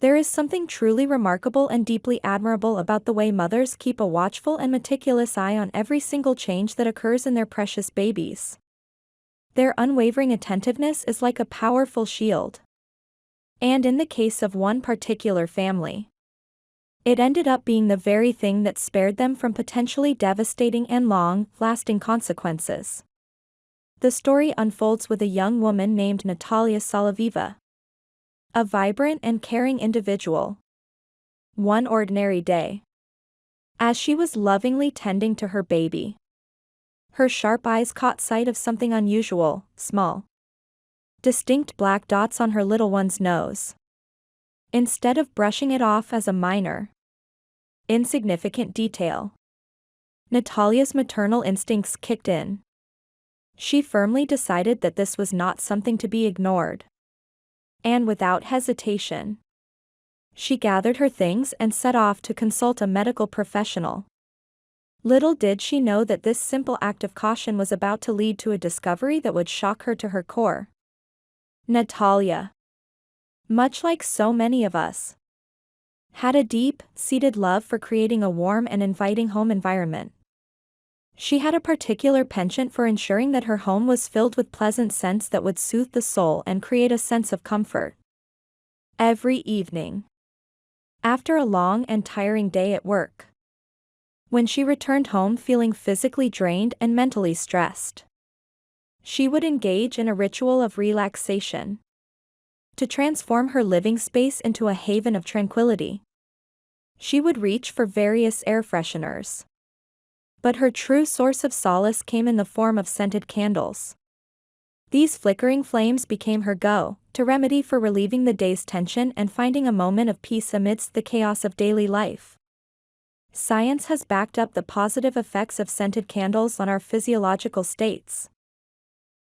There is something truly remarkable and deeply admirable about the way mothers keep a watchful and meticulous eye on every single change that occurs in their precious babies. Their unwavering attentiveness is like a powerful shield. And in the case of one particular family, it ended up being the very thing that spared them from potentially devastating and long-lasting consequences. The story unfolds with a young woman named Natalias Salaviva, a vibrant and caring individual. One ordinary day, as she was lovingly tending to her baby, her sharp eyes caught sight of something unusual: small, distinct black dots on her little one's nose. Instead of brushing it off as a minor, insignificant detail, Natalia's maternal instincts kicked in. She firmly decided that this was not something to be ignored. And without hesitation, she gathered her things and set off to consult a medical professional. Little did she know that this simple act of caution was about to lead to a discovery that would shock her to her core. Natalia, much like so many of us, had a deep-seated love for creating a warm and inviting home environment. She had a particular penchant for ensuring that her home was filled with pleasant scents that would soothe the soul and create a sense of comfort. Every evening, after a long and tiring day at work, when she returned home feeling physically drained and mentally stressed, she would engage in a ritual of relaxation to transform her living space into a haven of tranquility. She would reach for various air fresheners, but her true source of solace came in the form of scented candles. These flickering flames became her go-to remedy for relieving the day's tension and finding a moment of peace amidst the chaos of daily life. Science has backed up the positive effects of scented candles on our physiological states.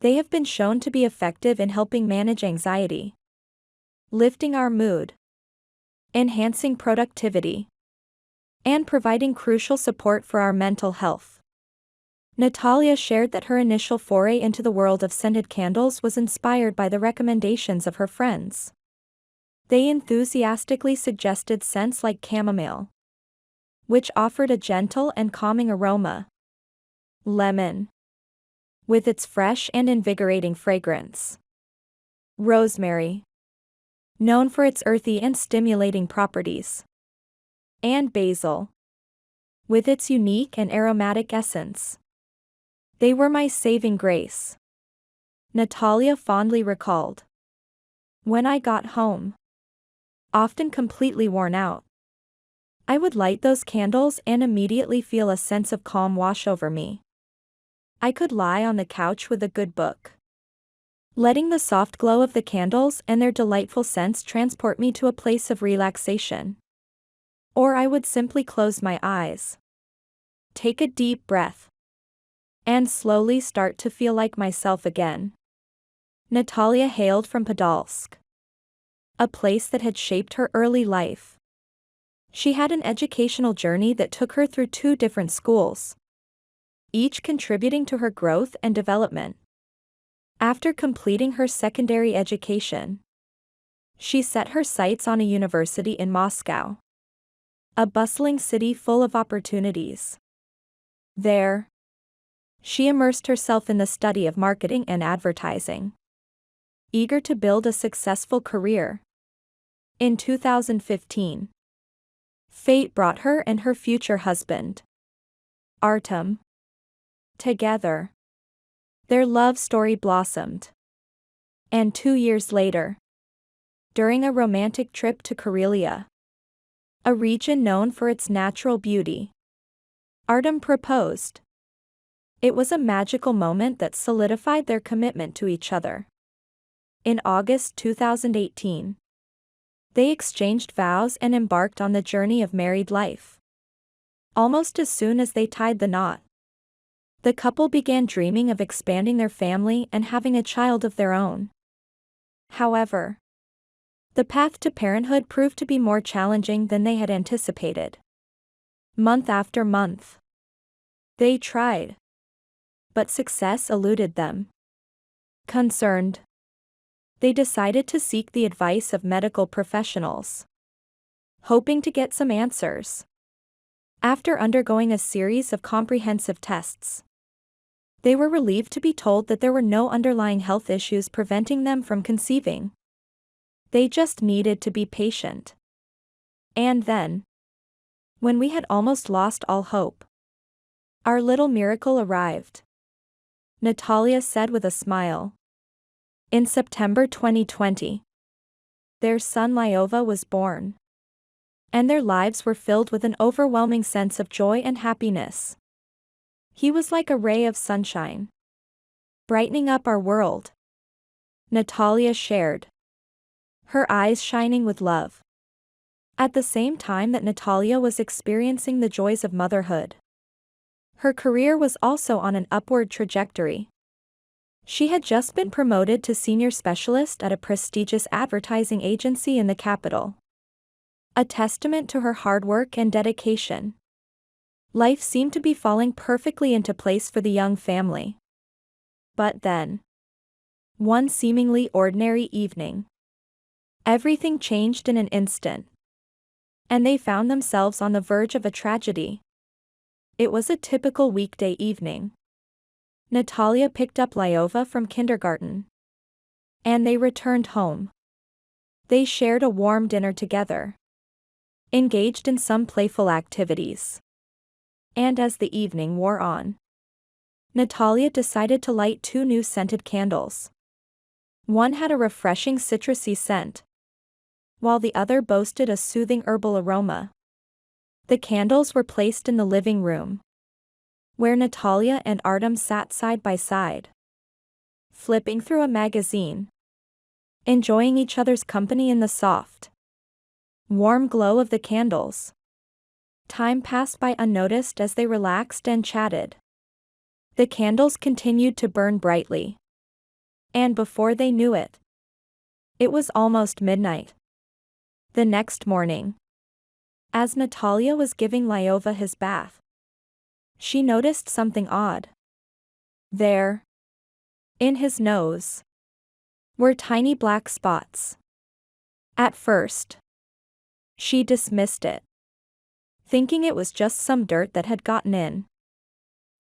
They have been shown to be effective in helping manage anxiety, lifting our mood, enhancing productivity, and providing crucial support for our mental health. Natalia shared that her initial foray into the world of scented candles was inspired by the recommendations of her friends. They enthusiastically suggested scents like chamomile, which offered a gentle and calming aroma, lemon, with its fresh and invigorating fragrance, rosemary, known for its earthy and stimulating properties, and basil, with its unique and aromatic essence. They were my saving grace, Natalia fondly recalled. When I got home, often completely worn out, I would light those candles and immediately feel a sense of calm wash over me. I could lie on the couch with a good book, letting the soft glow of the candles and their delightful scents transport me to a place of relaxation. Or I would simply close my eyes, take a deep breath, and slowly start to feel like myself again. Natalia hailed from Podolsk, a place that had shaped her early life. She had an educational journey that took her through 2 different schools, each contributing to her growth and development. After completing her secondary education, she set her sights on a university in Moscow, a bustling city full of opportunities. There, she immersed herself in the study of marketing and advertising, eager to build a successful career. In 2015, fate brought her and her future husband, Artem, together. Their love story blossomed. And 2 years later, during a romantic trip to Karelia, a region known for its natural beauty, Artem proposed. It was a magical moment that solidified their commitment to each other. In August 2018, they exchanged vows and embarked on the journey of married life. Almost as soon as they tied the knot, the couple began dreaming of expanding their family and having a child of their own. However, the path to parenthood proved to be more challenging than they had anticipated. Month after month, they tried, but success eluded them. Concerned, they decided to seek the advice of medical professionals. hoping to get some answers. After undergoing a series of comprehensive tests, they were relieved to be told that there were no underlying health issues preventing them from conceiving. They just needed to be patient. And then, when we had almost lost all hope, our little miracle arrived, Natalias said with a smile. In September 2020, their son Lyova was born, and their lives were filled with an overwhelming sense of joy and happiness. He was like a ray of sunshine, brightening up our world, Natalia shared, her eyes shining with love. At the same time that Natalia was experiencing the joys of motherhood, her career was also on an upward trajectory. She had just been promoted to senior specialist at a prestigious advertising agency in the capital, a testament to her hard work and dedication. Life seemed to be falling perfectly into place for the young family. But then, one seemingly ordinary evening, everything changed in an instant, and they found themselves on the verge of a tragedy. It was a typical weekday evening. Natalia picked up Lyova from kindergarten, and they returned home. They shared a warm dinner together, engaged in some playful activities. And as the evening wore on, Natalia decided to light 2 new scented candles. One had a refreshing citrusy scent, while the other boasted a soothing herbal aroma. The candles were placed in the living room, where Natalia and Artem sat side by side, flipping through a magazine, enjoying each other's company in the soft, warm glow of the candles. Time passed by unnoticed as they relaxed and chatted. The candles continued to burn brightly, and before they knew it, it was almost midnight. The next morning, as Natalia was giving Lyova his bath, she noticed something odd. There, in his nose, were tiny black spots. At first, she dismissed it, thinking it was just some dirt that had gotten in.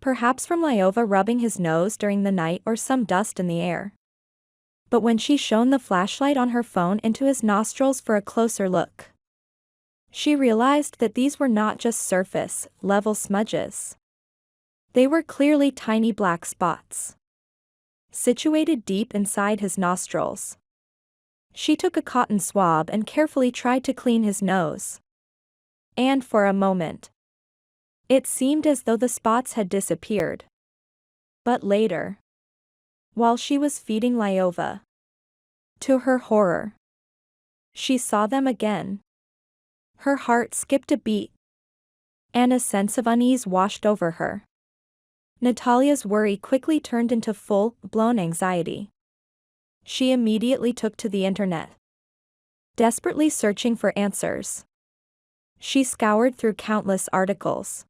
Perhaps from Lyova rubbing his nose during the night or some dust in the air. But when she shone the flashlight on her phone into his nostrils for a closer look, she realized that these were not just surface-level smudges. They were clearly tiny black spots, situated deep inside his nostrils. She took a cotton swab and carefully tried to clean his nose. And for a moment, it seemed as though the spots had disappeared. But later, while she was feeding Lyova, to her horror, she saw them again. Her heart skipped a beat, and a sense of unease washed over her. Natalia's worry quickly turned into full-blown anxiety. She immediately took to the internet, desperately searching for answers. She scoured through countless articles,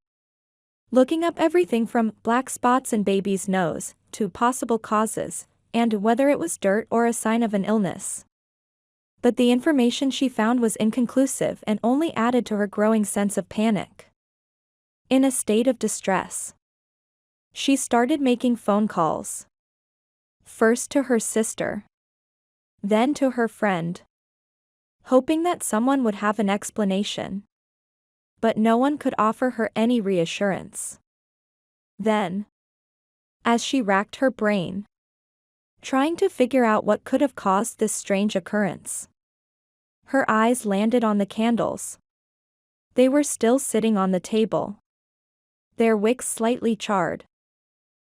looking up everything from black spots in baby's nose to possible causes, and whether it was dirt or a sign of an illness. But the information she found was inconclusive and only added to her growing sense of panic. In a state of distress, she started making phone calls. First to her sister, then to her friend, hoping that someone would have an explanation. But no one could offer her any reassurance. Then, as she racked her brain, trying to figure out what could have caused this strange occurrence, her eyes landed on the candles. They were still sitting on the table, their wicks slightly charred.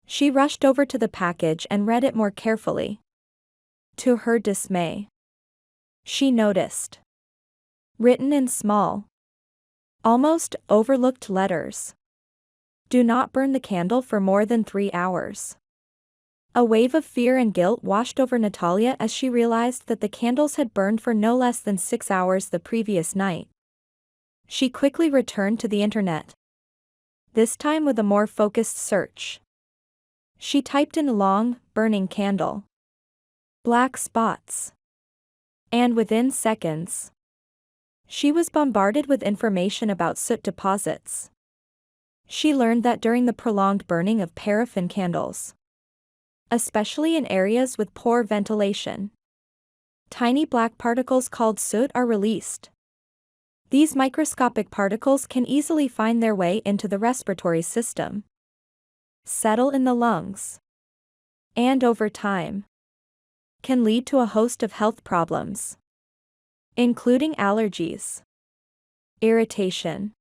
She rushed over to the package and read it more carefully. To her dismay, she noticed, written in small, almost overlooked letters, "Do not burn the candle for more than 3 hours." A wave of fear and guilt washed over Natalia as she realized that the candles had burned for no less than 6 hours the previous night. She quickly returned to the internet, this time with a more focused search. She typed in long, burning candle, black spots, and within seconds, She was bombarded with information about soot deposits. She learned that during the prolonged burning of paraffin candles, especially in areas with poor ventilation, tiny black particles called soot are released. These microscopic particles can easily find their way into the respiratory system, settle in the lungs, and over time, can lead to a host of health problems, including allergies, irritation,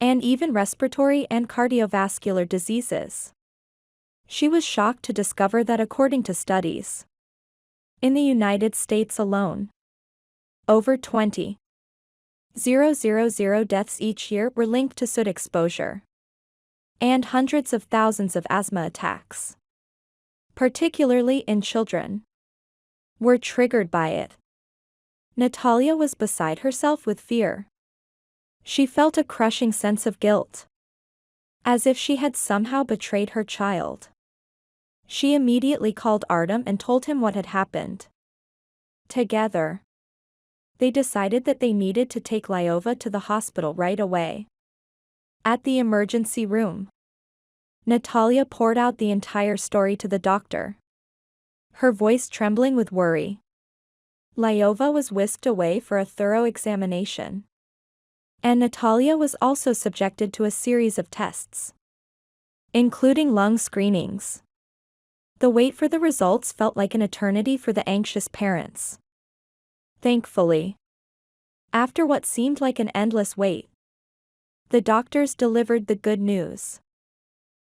and even respiratory and cardiovascular diseases. She was shocked to discover that according to studies, in the United States alone, over 20,000 deaths each year were linked to soot exposure, and hundreds of thousands of asthma attacks, particularly in children, were triggered by it. Natalia was beside herself with fear. She felt a crushing sense of guilt, as if she had somehow betrayed her child. She immediately called Artem and told him what had happened. Together, they decided that they needed to take Lyova to the hospital right away. At the emergency room, Natalia poured out the entire story to the doctor, her voice trembling with worry. Lyova was whisked away for a thorough examination, and Natalia was also subjected to a series of tests, including lung screenings. The wait for the results felt like an eternity for the anxious parents. Thankfully, after what seemed like an endless wait, the doctors delivered the good news.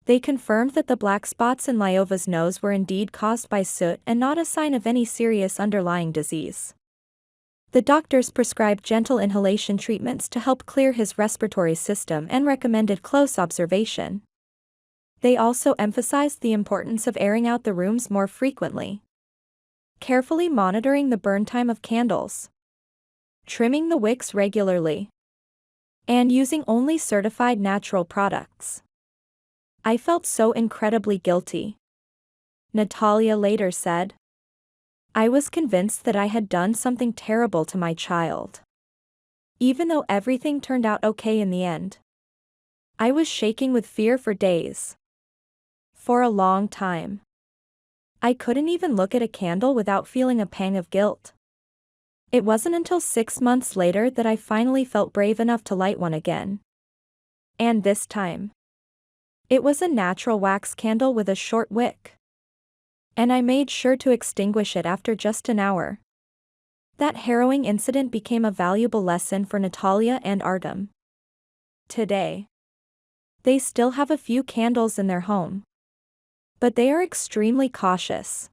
They confirmed that the black spots in Lyova's nose were indeed caused by soot and not a sign of any serious underlying disease. The doctors prescribed gentle inhalation treatments to help clear his respiratory system and recommended close observation. They also emphasized the importance of airing out the rooms more frequently, carefully monitoring the burn time of candles, trimming the wicks regularly, and using only certified natural products. I felt so incredibly guilty, Natalia later said. I was convinced that I had done something terrible to my child. Even though everything turned out okay in the end, I was shaking with fear for days. For a long time, I couldn't even look at a candle without feeling a pang of guilt. It wasn't until 6 months later that I finally felt brave enough to light one again. And this time, it was a natural wax candle with a short wick. And I made sure to extinguish it after just an hour. That harrowing incident became a valuable lesson for Natalia and Artem. Today, they still have a few candles in their home, but they are extremely cautious.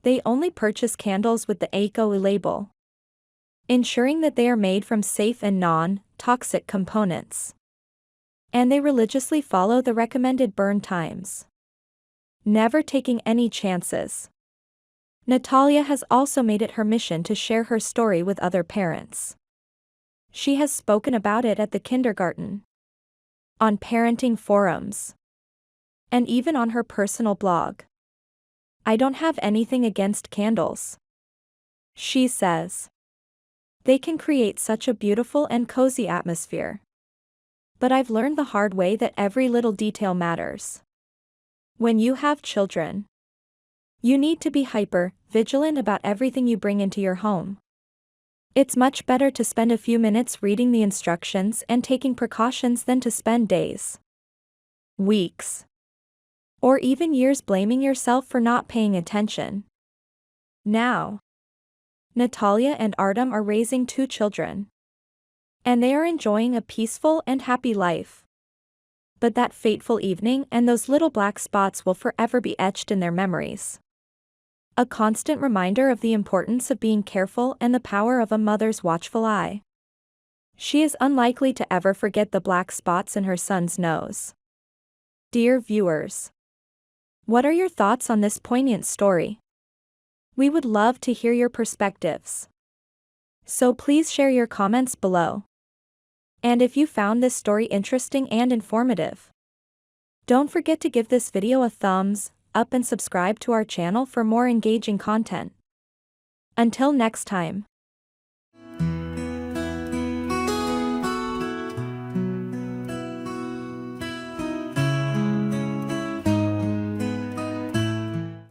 They only purchase candles with the Eco label, ensuring that they are made from safe and non-toxic components. And they religiously follow the recommended burn times, never taking any chances. Natalia has also made it her mission to share her story with other parents. She has spoken about it at the kindergarten, on parenting forums, and even on her personal blog. I don't have anything against candles, she says. They can create such a beautiful and cozy atmosphere. But I've learned the hard way that every little detail matters. When you have children, you need to be hyper-vigilant about everything you bring into your home. It's much better to spend a few minutes reading the instructions and taking precautions than to spend days, weeks, or even years blaming yourself for not paying attention. Now, Natalia and Artem are raising 2 children, and they are enjoying a peaceful and happy life. But that fateful evening and those little black spots will forever be etched in their memories. A constant reminder of the importance of being careful and the power of a mother's watchful eye. She is unlikely to ever forget the black spots in her son's nose. Dear viewers, what are your thoughts on this poignant story? We would love to hear your perspectives, so please share your comments below. And if you found this story interesting and informative, don't forget to give this video a thumbs up and subscribe to our channel for more engaging content. Until next time.